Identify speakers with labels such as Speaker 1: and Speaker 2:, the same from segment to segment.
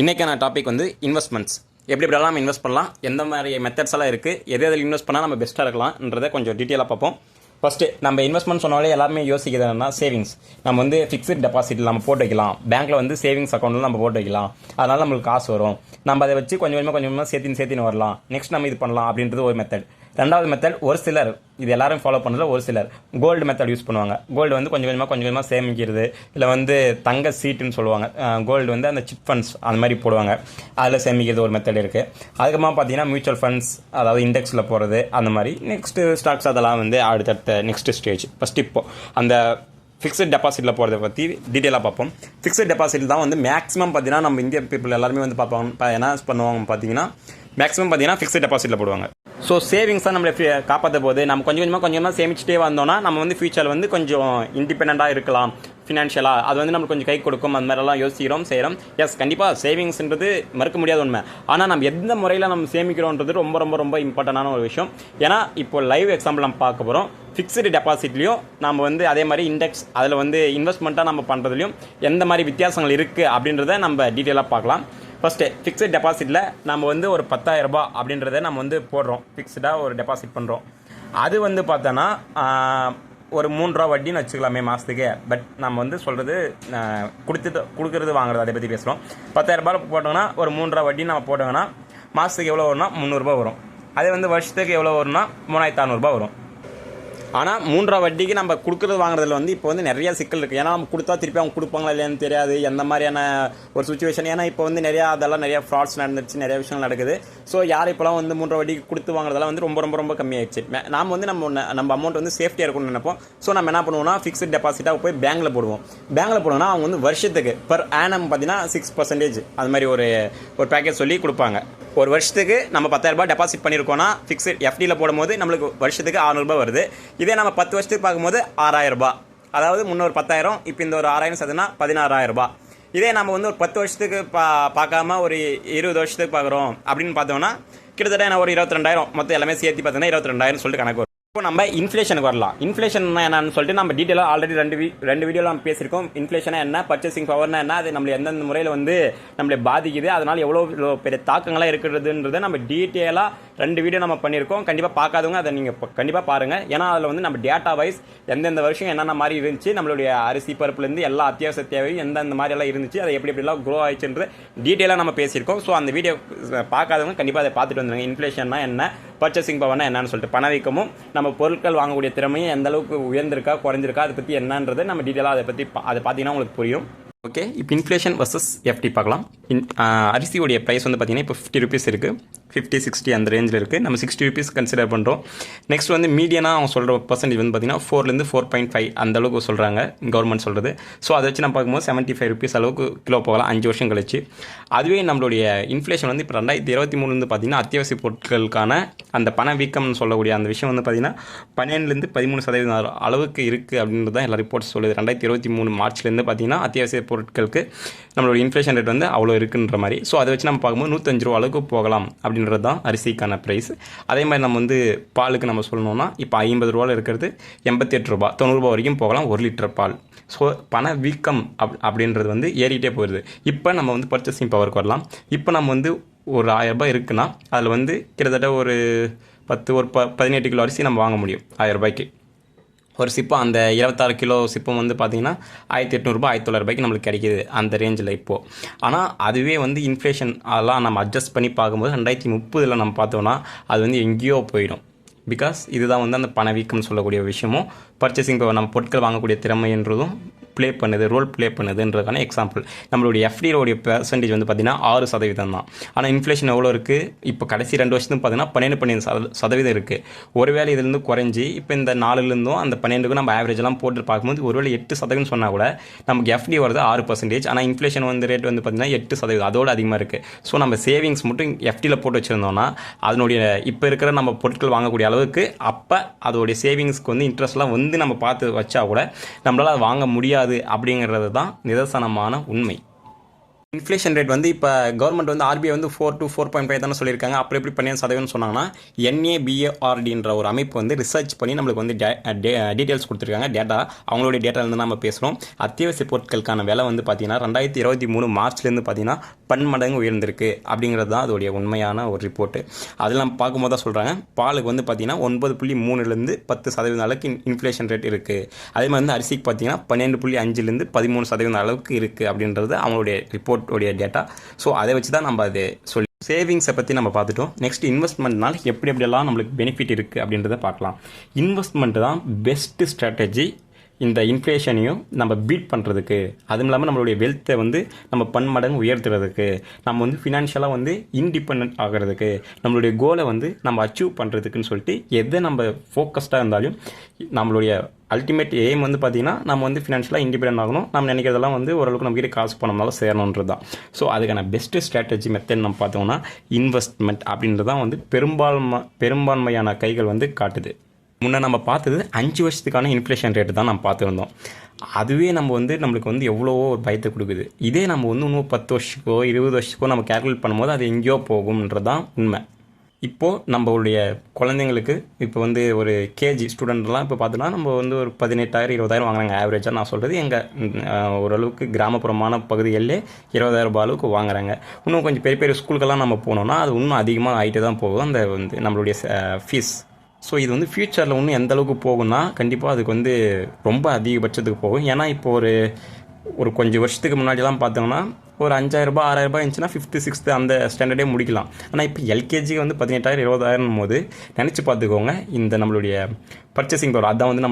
Speaker 1: இன்றைக்கான டாபிக் வந்து இன்வெஸ்ட்மெண்ட்ஸ். எப்படிலாம் இன்வெஸ்ட் பண்ணலாம், எந்த மாதிரி மெத்தட்ஸ் எல்லாம் இருக்குது, எதில் இன்வெஸ்ட் பண்ணால் நம்ம பெஸ்ட்டாக இருக்கலாம்ன்றதை கொஞ்சம் டீட்டெயிலாக பார்ப்போம். ஃபஸ்ட்டு நம்ம இன்வெஸ்ட்மெண்ட் சொன்னாலே எல்லாருமே யோசிக்கிறது என்னன்னா சேவிங்ஸ். நம்ம வந்து ஃபிக்ஸ்ட் டெபாசிட்டில் நம்ம போட்டு வைக்கலாம், பேங்க்கில் வந்து சேவிங்ஸ் அக்கௌண்ட்டில் நம்ம போட்டு வைக்கலாம், அதனால் நம்மளுக்கு காசு வரும், நம்ம அதை வச்சு கொஞ்சம் கொஞ்சமாக சேர்த்தின்னு வரலாம், நெக்ஸ்ட் நம்ம இது பண்ணலாம் அப்படின்றது ஒரு மெத்தட். ரெண்டாவது மெத்தட், ஒரு சிலர் இது எல்லாரும் ஃபாலோ பண்ணுறதுல ஒரு சிலர் கோல்டு மெத்தட் யூஸ் பண்ணுவாங்க. கோல்டு வந்து கொஞ்சம் கொஞ்சமாக சேமிக்கிறது, இல்லை வந்து தங்க சீட்டுன்னு சொல்லுவாங்க. கோல்டு வந்து அந்த சிட் ஃபண்ட்ஸ் அந்த மாதிரி போடுவாங்க, அதில் சேமிக்கிறது ஒரு மெத்தட் இருக்குது. அதுக்கப்புறமா பார்த்தீங்கன்னா மியூச்சுவல் ஃபண்ட்ஸ், அதாவது இண்டெக்ஸில் போகிறது அந்த மாதிரி. நெக்ஸ்ட்டு ஸ்டாக்ஸ் அதெல்லாம் வந்து அடுத்தடுத்த நெக்ஸ்ட் ஸ்டேஜ். ஃபஸ்ட்டு இப்போ அந்த ஃபிக்ஸட் டெபாசிட்டில் போகிறத பற்றி டீட்டெயிலாக பார்ப்போம். ஃபிக்ஸட் டெபாசிட் தான் வந்து மேக்ஸிமம் பார்த்தீங்கன்னா நம்ம இந்திய பீப்புள் எல்லாருமே வந்து பார்ப்பாங்க. என்ன பண்ணுவாங்க பார்த்தீங்கன்னா மேக்ஸிமம் பார்த்தீங்கன்னா ஃபிக்ஸட் டெபாசிட்டில் போடுவாங்க. ஸோ சேவிங்ஸாக நம்மளை காப்பாற்ற போது நம்ம கொஞ்சம் கொஞ்சமாக சேமிச்சுட்டே வந்தோம்னா நம்ம வந்து ஃபியூச்சரில் வந்து கொஞ்சம் இண்டிபெண்ட்டாக இருக்கலாம் ஃபினான்ஷியலாக. அது வந்து நம்மளுக்கு கொஞ்சம் கை கொடுக்கும். அந்த மாதிரிலாம் யோசிக்கிறோம், செய்கிறோம். எஸ், கண்டிப்பாக சேவிங்ஸ்ன்றது மறுக்க முடியாத உண்மை. ஆனால் நம்ம எந்த முறையில் நம்ம சேமிக்கிறோன்றது ரொம்ப ரொம்ப ரொம்ப இம்பார்ட்டண்டான ஒரு விஷயம். ஏன்னா இப்போ லைவ் எக்ஸாம்பிள் நம்ம பார்க்க போகிறோம். ஃபிக்ஸ்டு டெபாசிட்லையும் நம்ம வந்து அதே மாதிரி இண்டெக்ஸ் அதில் வந்து இன்வெஸ்ட்மெண்ட்டாக நம்ம பண்ணுறதுலையும் எந்த மாதிரி வித்தியாசங்கள் இருக்குது அப்படின்றத நம்ம டீட்டெயிலாக பார்க்கலாம். ஃபஸ்ட்டு ஃபிக்ஸட் டெபாசிட்டில் நம்ம வந்து ஒரு 10,000 ரூபாய் அப்படின்றத நம்ம வந்து போடுறோம், ஃபிக்ஸ்டாக ஒரு டெபாசிட் பண்ணுறோம். அது வந்து பார்த்தோன்னா ஒரு 3 ரூபா வட்டின்னு வச்சுக்கலாமே மாதத்துக்கு. பட் நம்ம வந்து சொல்கிறது கொடுக்குறது வாங்குறது அதை பற்றி பேசுகிறோம். 10,000 ரூபாய் போட்டோங்கன்னா ஒரு 3 ரூபா வட்டின்னு நம்ம போட்டோங்கன்னா மாதத்துக்கு எவ்வளோ வரும்னா 300 ரூபா வரும். அதே வந்து வருஷத்துக்கு எவ்வளோ வரும்னா 3600 வரும். ஆனால் 3 ரூபா வட்டிக்கு நம்ம கொடுக்குறது வாங்குறதுல வந்து இப்போ வந்து நிறையா சிக்கல் இருக்குது. ஏன்னா நம்ம கொடுத்தா திருப்பி அவங்க கொடுப்பாங்களா இல்லையான்னு தெரியாது, எந்த மாதிரியான ஒரு சுச்சுவேஷன். ஏன்னா இப்போ வந்து நிறையா ஃப்ராட்ஸ் நடந்துருச்சு, நிறைய விஷயங்கள் நடக்குது. ஸோ யார் இப்போலாம் வந்து 3 ரூபா வட்டிக்கு கொடுத்து வாங்குறதெல்லாம் வந்து ரொம்ப ரொம்ப ரொம்ப கம்மியாகிடுச்சு. நாம் வந்து நம்ம அமௌண்ட் வந்து சேஃப்டியாக இருக்கணும்னு நினைப்போம். ஸோ நம்ம என்ன பண்ணுவோம்னா ஃபிக்ஸ்ட் டெபாசிட்டாக போய் பேங்க்கில் போடுவோம். பேங்க்கில் போடுவோம்னா அவங்க வந்து வருஷத்துக்கு பர் ஆனம் பார்த்தீங்கன்னா 6% அது மாதிரி ஒரு பேக்கேஜ் சொல்லி கொடுப்பாங்க. ஒரு வருஷத்துக்கு நம்ம 10,000 ரூபாய் டெபாசிட் பண்ணியிருக்கோன்னா ஃபிக்ஸ்ட் எஃப்டியில் போடும்போது நம்மளுக்கு வருஷத்துக்கு 600 ரூபாய் வருது. இதே நம்ம 10 வருஷத்துக்கு பார்க்கும்போது 6,000 ரூபாய், அதாவது முன்னொரு 10,000, இப்போ இந்த ஒரு 6,000 சேர்த்துனா 16,000 ரூபாய். இதே நம்ம வந்து ஒரு 10 வருஷத்துக்கு பார்க்காம ஒரு 20 வருஷத்துக்கு பார்க்குறோம் அப்படின்னு பார்த்தோம்னா கிட்டத்தட்ட நான் ஒரு 22,000, மொத்தம் எல்லாமே சேர்த்து பார்த்தீங்கன்னா 22,000 சொல்லிட்டு கணக்கு வரும். இப்போ நம்ம இன்ஃப்ளேஷனுக்கு வரலாம். இன்ஃப்ளேஷன் என்னன்னு சொல்லிட்டு நம்ம டீட்டெயிலாக ஆல்ரெடி ரெண்டு வீடியோவில் நம்ம பேசியிருக்கோம். இன்ஃப்ளேஷனா என்ன, பர்ச்சேசிங் பவர்னா என்ன, அது நம்மளை எந்தெந்த முறையில் வந்து நம்மளை பாதிக்குது, அதனால் எவ்வளோ பெரிய தாக்கங்களாக இருக்கிறதுன்றதை நம்ம டீட்டெயிலாக 2 வீடியோ நம்ம பண்ணியிருக்கோம். கண்டிப்பாக பார்க்காதவங்க அதை நீங்கள் கண்டிப்பாக பாருங்கள். ஏன்னா அதில் வந்து நம்ம டேட்டா வைஸ் எந்தெந்த வருஷம் என்னென்ன மாதிரி இருந்துச்சு, நம்மளுடைய அரிசி பருப்புலேருந்து எல்லா அத்தியாவசிய தேவையும் எந்தெந்த மாதிரி எல்லாம் இருந்துச்சு, அதை எப்படிலாம் க்ரோ ஆயிடுச்சுன்றது டீட்டெயிலாக நம்ம பேசியிருக்கோம். ஸோ அந்த வீடியோ பார்க்காதவங்க கண்டிப்பாக அதை பார்த்துட்டு வந்துடுங்க. இன்ஃப்ளேஷன்னா என்ன, பர்ச்சேசிங் பவர்னா என்னன்னு சொல்லிட்டு பணவீக்கமும் நம்ம பொருட்கள் வாங்கக்கூடிய திறமையும் எந்த அளவுக்கு உயர்ந்திருக்கா குறைஞ்சிருக்கா அதை பற்றி என்னன்றதை நம்ம டீட்டெயிலாக அதை பார்த்தீங்கன்னா உங்களுக்கு புரியும். ஓகே, இப்போ இன்ஃப்ளேஷன் வர்சஸ் எஃப்டி பார்க்கலாம். அரிசியோடைய ப்ரைஸ் வந்து பார்த்தீங்கன்னா இப்போ 50 ருபீஸ் இருக்குது, 50, 60 அந்த ரேஞ்சில் இருக்குது. நம்ம 60 ருபீஸ் கன்சிடர் பண்ணுறோம். நெக்ஸ்ட் வந்து மீடியனாக அவங்க சொல்கிற பர்சன்டேஜ் வந்து பார்த்தீங்கன்னா 4லேருந்து 4.5 அந்த அளவுக்கு சொல்கிறாங்க கவர்மெண்ட் சொல்கிறது. ஸோ அதை வச்சு நம்ம பார்க்கும்போது 75 ருபீஸ் அளவுக்கு கிலோ போகலாம் 5 வருஷம் கழிச்சு. அதுவே நம்மளுடைய இன்ஃப்ளேஷன் வந்து இப்போ 2023 பார்த்தீங்கன்னா அத்தியாவசிய பொருட்களுக்கான அந்த பணவீக்கம்னு சொல்லக்கூடிய அந்த விஷயம் வந்து பார்த்தீங்கன்னா 12லேருந்து 13% அளவுக்கு இருக்குது அப்படின்றது தான் எல்லா ரிப்போர்ட்ஸ் சொல்லுது. 2023 மார்ச்லேருந்து பார்த்தீங்கன்னா அத்தியாவசிய பொருட்களுக்கு நம்மளோட இன்ஃப்ளேஷன் ரேட் வந்து அவ்வளோ இருக்குன்ற மாதிரி. ஸோ அதை வச்சு நம்ம பார்க்கும்போது 105 ரூபா அளவுக்கு போகலாம் அப்படின்றது தான் அரிசிக்கான ப்ரைஸ். அதே மாதிரி நம்ம வந்து பாலுக்கு நம்ம சொல்லணும்னா இப்போ 50 ரூபாவில் இருக்கிறது 88 ரூபா, 90 ரூபா வரைக்கும் போகலாம் 1 லிட்டர் பால். ஸோ பணவீக்கம் அப்படின்றது வந்து ஏறிட்டே போயிடுது. இப்போ நம்ம வந்து பர்ச்சேசிங் பவருக்கு வரலாம். இப்போ நம்ம வந்து ஒரு 1000 ரூபாய் இருக்குன்னா அதில் வந்து கிட்டத்தட்ட ஒரு 18 கிலோ அரிசி நம்ம வாங்க முடியும் 1000 ரூபாய்க்கு. ஒரு சிப்பம் அந்த 26 கிலோ சிப்பம் வந்து பார்த்திங்கன்னா 1800 ரூபாய் 1900 ரூபாய்க்கு நம்மளுக்கு கிடைக்கிது அந்த ரேஞ்சில் இப்போது. ஆனால் அதுவே வந்து இன்ஃப்ளேஷன் அதெல்லாம் நம்ம அட்ஜஸ்ட் பண்ணி பார்க்கும்போது 2030 நம்ம பார்த்தோன்னா அது வந்து எங்கேயோ போயிடும். பிகாஸ் இதுதான் வந்து அந்த பணவீக்கம்னு சொல்லக்கூடிய விஷயமும் பர்ச்சேசிங் நம்ம பொருட்கள் வாங்கக்கூடிய திறமைன்றதும் ரோல் ப்ளே பண்ணுதுன்றதுக்கான எக்ஸாம்பிள். நம்மளுடைய எஃப்டியோடைய பெர்சன்டேஜ் வந்து பார்த்திங்கன்னா 6% தான். ஆனால் இன்ஃப்ளேஷன் எவ்வளோ இருக்குது, இப்போ கடைசி 2 வருஷத்துக்கு பார்த்தீங்கன்னா 12% இருக்குது. ஒருவேளை இதுலேருந்து குறைஞ்சி இப்போ இந்த 4லேருந்தும் அந்த 12க்கும் நம்ம ஆவரேஜெல்லாம் போட்டு பார்க்கும்போது ஒருவேளை 8% சொன்னால் கூட நமக்கு எஃப்டி வருது 6%. ஆனால் இன்ஃப்ளேஷன் வந்து ரேட் வந்து பார்த்திங்கன்னா 8% அதோடு அதிகமாக இருக்குது. ஸோ நம்ம சேவிங்ஸ் மட்டும் எஃப்டியில் போட்டு வச்சுருந்தோம்னா அதனுடைய இப்போ இருக்கிற நம்ம பொருட்கள் வாங்கக்கூடிய அளவுக்கு அப்போ அதோடைய சேவிங்ஸ்க்கு வந்து இன்ட்ரெஸ்ட்லாம் வந்து நம்ம பார்த்து வச்சா கூட நம்மளால் அதை வாங்க முடியாது அப்படிங்கிறது தான் நிதர்சனமான உண்மை. இன்ஃப்ளேஷன் ரேட் வந்து இப்போ கவர்மெண்ட் வந்து ஆர்பிஐ வந்து 4 to 4.5 தானே சொல்லியிருக்காங்க. அப்படி எப்படி 12% சொன்னாங்கன்னா NABARDன்ற ஒரு அமைப்பு வந்து ரிசர்ச் பண்ணி நம்மளுக்கு வந்து டீட்டெயில்ஸ் கொடுத்துருக்காங்க. டேட்டா அவங்களுடைய டேட்டாலேருந்து நம்ம பேசுகிறோம். அத்தியாவசிய பொருட்களுக்கான விலை வந்து பார்த்தீங்கன்னா 2023 மார்ச்லேருந்து பார்த்தீங்கன்னா பன்மடங்கு உயர்ந்திருக்கு அப்படிங்கிறது தான் அதோடைய உண்மையான ஒரு ரிப்போர்ட்டு. அதெல்லாம் பார்க்கும்போது தான் சொல்கிறாங்க பாலுக்கு வந்து பார்த்தீங்கன்னா 9.3லேருந்து 10% அளவுக்கு இன்ஃப்ளேஷன் ரேட் இருக்குது. அதே மாதிரி வந்து அரிசிக்கு பார்த்தீங்கன்னா 12.5லேருந்து 13% அளவுக்கு இருக்குது அப்படின்றது அவங்களுடைய ரிப்போர்ட்டோடைய டேட்டா. ஸோ அதை வச்சு தான் நம்ம அது சொல்லி சேவிங்ஸை பற்றி நம்ம பார்த்துட்டோம். நெக்ஸ்ட் இன்வெஸ்ட்மெண்ட்னால எப்படியெல்லாம் நம்மளுக்கு பெனிஃபிட் இருக்குது அப்படின்றத பார்க்கலாம். இன்வெஸ்ட்மெண்ட் தான் பெஸ்ட்டு ஸ்ட்ராட்டஜி இந்த இன்ஃப்ளேஷனையும் நம்ம பீட் பண்ணுறதுக்கு, அதுவும் இல்லாமல் நம்மளுடைய வெல்த்தை வந்து நம்ம பன்மடங்கு உயர்த்துறதுக்கு, நம்ம வந்து ஃபினான்ஷியலாக வந்து இன்டிபெண்ட் ஆகிறதுக்கு, நம்மளுடைய கோலை வந்து நம்ம அச்சீவ் பண்ணுறதுக்குன்னு சொல்லிட்டு எதை நம்ம ஃபோக்கஸ்டாக இருந்தாலும் நம்மளுடைய அல்டிமேட் எய்ம் வந்து பார்த்திங்கன்னா நம்ம வந்து ஃபினான்ஷியலாக இண்டிபெண்ட் ஆகணும். நம்ம நினைக்கிறதெல்லாம் வந்து ஓரளவுக்கு நம்ம கிட்ட காசு பணம்னாலும் சேரணுன்றது தான். ஸோ அதுக்கான பெஸ்ட்டு ஸ்ட்ராட்டஜி மெத்தட் நம்ம பார்த்தோம்னா இன்வெஸ்ட்மெண்ட் அப்படின்றது தான் வந்து பெரும்பான்மையான கைகள் வந்து காட்டுது. முன்னே நம்ம பார்த்தது 5 வருஷத்துக்கான இன்ஃப்ளேஷன் ரேட்டு தான் நம்ம பார்த்துருந்தோம். அதுவே நம்ம வந்து நம்மளுக்கு வந்து எவ்வளவோ ஒரு பயத்தை கொடுக்குது. இதே நம்ம வந்து இன்னும் 10 வருஷத்துக்கோ 20 வருஷத்துக்கோ நம்ம கேல்குலேட் பண்ணும்போது அது எங்கேயோ போகும்ன்றது தான் உண்மை. இப்போது நம்மளுடைய குழந்தைங்களுக்கு இப்போ வந்து ஒரு கேஜி ஸ்டூடெண்ட்லாம் இப்போ பார்த்தோன்னா நம்ம வந்து ஒரு 18,000 20,000 வாங்குறாங்க ஆவரேஜாக. நான் சொல்கிறது எங்கள் ஓரளவுக்கு கிராமப்புறமான பகுதிகளிலே 20,000 ரூபாய் அளவுக்கு வாங்குறாங்க. இன்னும் கொஞ்சம் பெரிய பெரிய ஸ்கூலுக்கெல்லாம் நம்ம போனோம்னா அது இன்னும் அதிகமாக ஆகிட்டு தான் போகும் அந்த வந்து நம்மளுடைய ஃபீஸ். ஸோ இது வந்து ஃப்யூச்சரில் இன்னும் எந்த அளவுக்கு போகும்னா கண்டிப்பாக அதுக்கு வந்து ரொம்ப அதிகபட்சத்துக்கு போகும். ஏன்னா இப்போ ஒரு கொஞ்சம் வருஷத்துக்கு முன்னாடிலாம் பார்த்தோம்னா ஒரு 5,000 ரூபாய் 6,000 ரூபாய் இருந்துச்சுன்னா 5th 6th அந்த ஸ்டாண்டர்டே முடிக்கலாம். ஆனால் இப்போ எல்கேஜி வந்து 18,000 20,000 போது நினச்சி பார்த்துக்கோங்க இந்த நம்மளுடைய பர்ச்சேசிங் பவர் அதான் வந்து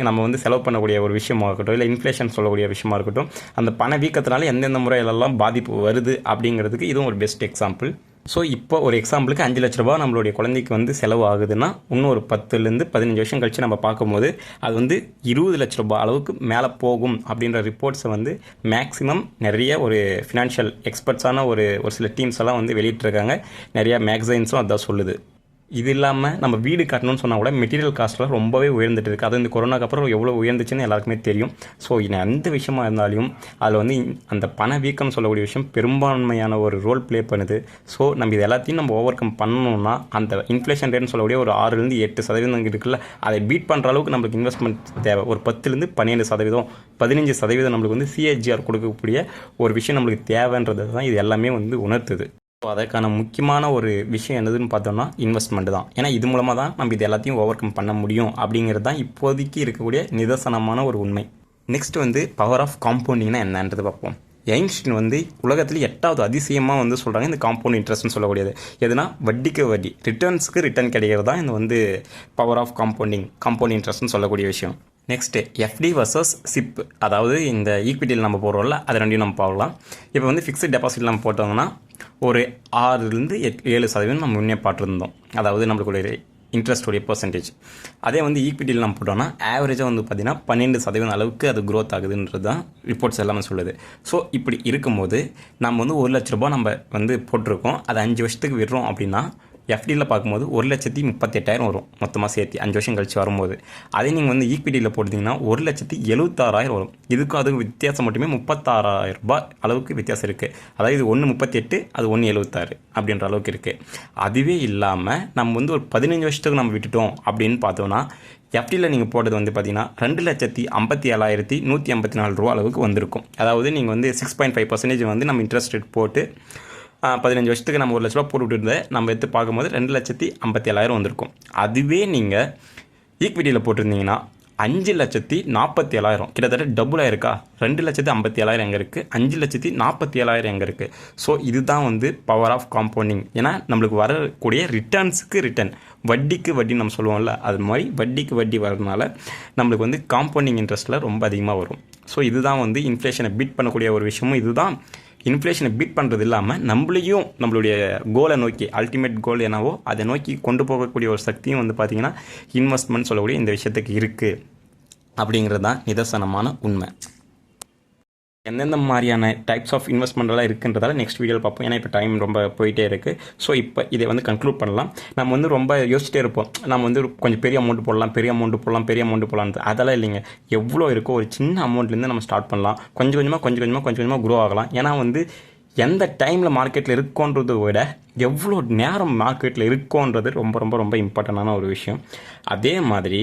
Speaker 1: நம்ம வந்து செலவு பண்ணக்கூடிய ஒரு விஷயமாக இருக்கட்டும், இல்லை இன்ஃப்ளேஷன் சொல்லக்கூடிய விஷயமா இருக்கட்டும், அந்த பண வீக்கத்தினால எந்தெந்த முறையிலெல்லாம் பாதிப்பு வருது அப்படிங்கிறதுக்கு இதுவும் ஒரு பெஸ்ட் எக்ஸாம்பிள். ஸோ இப்போ ஒரு எக்ஸாம்பிளுக்கு 5 லட்ச ரூபா நம்மளுடைய குழந்தைக்கு வந்து செலவு ஆகுதுன்னா இன்னும் ஒரு 10லேருந்து 15 வருஷம் கழித்து நம்ம பார்க்கும்போது அது வந்து 20 லட்ச ரூபா அளவுக்கு மேலே போகும் அப்படின்ற ரிப்போர்ட்ஸை வந்து மேக்ஸிமம் நிறைய ஒரு ஃபினான்ஷியல் எக்ஸ்பர்ட்ஸான ஒரு சில டீம்ஸ் எல்லாம் வந்து வெளியிட்டிருக்காங்க. நிறையா மேக்சைன்ஸும் அதான் சொல்லுது. இது இல்லாமல் நம்ம வீடு கட்டணும்னு சொன்னால் கூட மெட்டீரியல் காஸ்ட்லாம் ரொம்பவே உயர்ந்துட்டு இருக்குது. அது இந்த கொரோனாக்கு அப்புறம் எவ்வளோ உயர்ந்துச்சுன்னு எல்லாருக்குமே தெரியும். ஸோ எந்த விஷயமா இருந்தாலும் அதில் வந்து அந்த பண வீக்கம் சொல்லக்கூடிய விஷயம் பெரும்பான்மையான ஒரு ரோல் ப்ளே பண்ணுது. ஸோ நம்ம இது எல்லாத்தையும் நம்ம ஓவர் கம் பண்ணணும்னா அந்த இன்ஃப்ளேஷன் ரேட்னு சொல்லக்கூடிய ஒரு 6லேருந்து 8% இருக்குல்ல, அதை பீட் பண்ணுற அளவுக்கு நம்மளுக்கு இன்வெஸ்ட்மெண்ட் தேவை. ஒரு 10லேருந்து 12%, 15% நம்மளுக்கு வந்து CAGR கொடுக்கக்கூடிய ஒரு விஷயம் நம்மளுக்கு தேவைன்றது தான் இது எல்லாமே வந்து உணர்த்துது. ஸோ அதற்கான முக்கியமான ஒரு விஷயம் என்னதுன்னு பார்த்தோம்னா இன்வெஸ்ட்மெண்ட் தான். ஏன்னா இது மூலமாக தான் நம்ம இது எல்லாத்தையும் ஓவர் கம் பண்ண முடியும் அப்படிங்கிறது தான் இப்போதைக்கு இருக்கக்கூடிய நிதர்சனமான ஒரு உண்மை. நெக்ஸ்ட் வந்து பவர் ஆஃப் காம்பவுண்டிங்னா என்னன்றது பார்ப்போம். ஐன்ஸ்டீன் வந்து உலகத்தில் 8வது அதிசயமாக வந்து சொல்கிறாங்க இந்த காம்பவுண்ட் இன்ட்ரெஸ்ட்னு சொல்லக்கூடியது. எதுனா வட்டிக்கு வட்டி, ரிட்டர்ன்ஸுக்கு ரிட்டர்ன் கிடைக்கிறது தான் இந்த வந்து பவர் ஆஃப் காம்பவுண்ட் இன்ட்ரெஸ்ட்னு சொல்லக்கூடிய விஷயம். நெக்ஸ்ட்டு FD வர்சஸ் SIP, அதாவது இந்த ஈக்விட்டியில் நம்ம போடுறோம்ல அது ரெண்டையும் நம்ம பார்க்கலாம். இப்போ வந்து ஃபிக்ஸ்டு டெபாசிட் நம்ம போட்டோம்னா ஒரு 6லேருந்து 7% நம்ம முன்னே பார்த்துருந்தோம், அதாவது நம்மளுடைய இன்ட்ரெஸ்டோடைய பர்சன்டேஜ். அதே வந்து ஈக்விட்டியில் நம்ம போட்டோம்னா ஆவரேஜாக வந்து பார்த்திங்கன்னா 12% அளவுக்கு அது க்ரோத் ஆகுதுன்றது தான் ரிப்போர்ட்ஸ் எல்லாமே சொல்லுது. ஸோ இப்படி இருக்கும்போது நம்ம வந்து 1 லட்ச ரூபா நம்ம வந்து போட்டிருக்கோம், அது 5 வருஷத்துக்கு விடுறோம் அப்படின்னா FDயில் பார்க்கும்போது 1,38,000 வரும் மொத்தமாக சேர்த்து 5 வருஷம் கழிச்சு வரும்போது. அதே நீங்கள் வந்து ஈக்விட்டியில் போட்டிங்கன்னா 1,76,000 வரும். இதுக்கும் அதுக்கு வித்தியாசம் மட்டுமே 36,000 ரூபாய் அளவுக்கு வித்தியாசம் இருக்குது. அதாவது இது 1,38 அது 1,76 அப்படின்ற அளவுக்கு இருக்குது. அதுவே இல்லாமல் நம்ம வந்து ஒரு 15 வருஷத்துக்கு நம்ம விட்டுட்டோம் அப்படின்னு பார்த்தோன்னா FDயில் நீங்கள் போட்டது வந்து பார்த்தீங்கன்னா 2,57,184 ரூபா அளவுக்கு வந்திருக்கும். அதாவது நீங்கள் வந்து 6.5% வந்து நம்ம இன்ட்ரெஸ்ட் ரேட் போட்டு 15 வருஷத்துக்கு நம்ம 1 லட்ச ரூபா போட்டுவிட்டு இருந்தேன் நம்ம எடுத்து பார்க்கும்போது 2,57,000 வந்திருக்கும். அதுவே நீங்கள் ஈக்விட்டியில் போட்டிருந்தீங்கன்னா 5,47,000, கிட்டத்தட்ட டபுளாக இருக்கா. 2,57,000 எங்கே இருக்குது, 5,47,000 எங்கே இருக்குது. ஸோ இதுதான் வந்து பவர் ஆஃப் காம்பவுண்டிங். ஏன்னா நம்மளுக்கு வரக்கூடிய ரிட்டர்ன்ஸுக்கு ரிட்டர்ன், வட்டிக்கு வட்டி நம்ம சொல்லுவோம்ல, அது மாதிரி வட்டிக்கு வட்டி வரதுனால நம்மளுக்கு வந்து காம்பவுண்டிங் இன்ட்ரெஸ்ட்டில் ரொம்ப அதிகமாக வரும். ஸோ இதுதான் வந்து இன்ஃப்ளேஷனை பீட் பண்ணக்கூடிய ஒரு விஷயமும் இதுதான். இன்ஃப்ளேஷனை பீட் பண்ணுறது இல்லாமல் நம்மளையும் நம்மளுடைய கோலை நோக்கி, அல்டிமேட் கோல் என்னவோ அதை நோக்கி கொண்டு போகக்கூடிய ஒரு சக்தியும் வந்து பார்த்திங்கன்னா இன்வெஸ்ட்மெண்ட் சொல்லக்கூடிய இந்த விஷயத்துக்கு இருக்குது அப்படிங்கிறது தான் நிதர்சனமான உண்மை. எந்தெந்த மாதிரியான டைப்ஸ் ஆஃப் இன்வெஸ்ட்மெண்ட்லாம் இருக்குன்றதால நெக்ஸ்ட் வீடியோவில் பார்ப்போம். ஏன்னா இப்போ டைம் ரொம்ப போயிட்டே இருக்குது. ஸோ இப்போ இதை வந்து கன்க்ளூட் பண்ணலாம். நம்ம வந்து ரொம்ப யோசிச்சிட்டே இருப்போம், நம்ம வந்து கொஞ்சம் பெரிய அமௌண்ட் போடலாம், பெரிய அமௌண்ட் போடலாம். அதெல்லாம் இல்லைங்க. எவ்வளோ இருக்கோ ஒரு சின்ன அமௌண்ட்லேருந்து நம்ம ஸ்டார்ட் பண்ணலாம். கொஞ்சம் கொஞ்சமாக க்ரோ ஆகலாம். ஏன்னா வந்து எந்த டைமில் மார்க்கெட்டில் இருக்கோன்றதை விட எவ்வளோ நேரம் மார்க்கெட்டில் இருக்கோன்றது ரொம்ப ரொம்ப ரொம்ப இம்பார்ட்டண்டான ஒரு விஷயம். அதே மாதிரி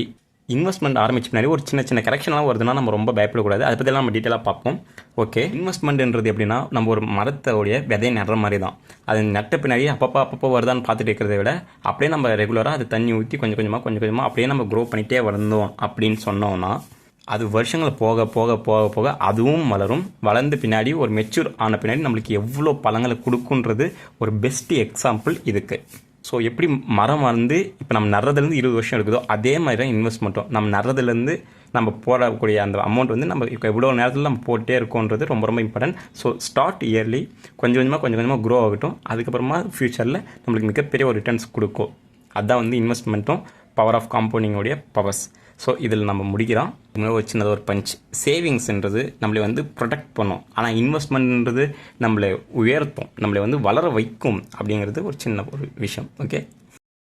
Speaker 1: இன்வெஸ்ட்மெண்ட் ஆரம்பிச்ச பின்னாடி ஒரு சின்ன சின்ன கரெக்ஷன்லாம் வருதுன்னா நம்ம ரொம்ப பயப்படக்கூடாது. அதை பற்றிலாம் நம்ம டீட்டெயிலாக பார்ப்போம். ஓகே, இன்வெஸ்ட்மெண்ட்ன்றது எப்படின்னா நம்ம ஒரு மரத்தோடைய விதையை நடுற மாதிரி தான். அது நட்ட பின்னாடி அப்பப்போ வருதான்னு பார்த்துட்டு இருக்கிறத விட அப்படியே நம்ம ரெகுலராக அது தண்ணி ஊற்றி கொஞ்சம் கொஞ்சமாக அப்படியே நம்ம க்ரோ பண்ணிகிட்டே வளர்ந்தோம் அப்படின்னு சொன்னோன்னா அது வருஷங்கள் போக போக போக போக அதுவும் வளர்ந்து பின்னாடி ஒரு மெச்சூர் ஆன பின்னாடி நம்மளுக்கு எவ்வளோ பழங்களை கொடுக்குன்றது ஒரு பெஸ்ட் எக்ஸாம்பிள் இதுக்கு. ஸோ எப்படி மரம் வந்து இப்போ நம்ம நடுறதுலேருந்து 20 வருஷம் எடுக்குதோ அதே மாதிரி தான் இன்வெஸ்ட்மெண்ட்டும். நம்ம நடுறதுலேருந்து நம்ம போடக்கூடிய அந்த அமௌண்ட் வந்து நம்ம இப்போ எவ்வளோ நேரத்தில் நம்ம போட்டே இருக்கோன்றது ரொம்ப ரொம்ப இம்பார்ட்டன்ட். ஸோ ஸ்டார்ட் இயர்லி கொஞ்சம் கொஞ்சமாக க்ரோ ஆகட்டும். அதுக்கப்புறமா ஃப்யூச்சரில் நம்மளுக்கு மிகப்பெரிய ஒரு ரிட்டர்ன்ஸ் கொடுக்கும். அதுதான் வந்து இன்வெஸ்ட்மெண்ட்டும் பவர் ஆஃப் காம்பவுண்டிங்கோடைய பவர்ஸ். ஸோ இதில் நம்ம முடிக்கிறோம். ஒரு சின்னதாக ஒரு பஞ்ச். சேவிங்ஸ்ன்றது நம்மளை வந்து ப்ரொடெக்ட் பண்ணும், ஆனால் இன்வெஸ்ட்மெண்ட்ன்றது நம்மளை உயர்த்தும், நம்மளை வந்து வளர வைக்கும் அப்படிங்கிறது ஒரு சின்ன ஒரு விஷயம். ஓகே.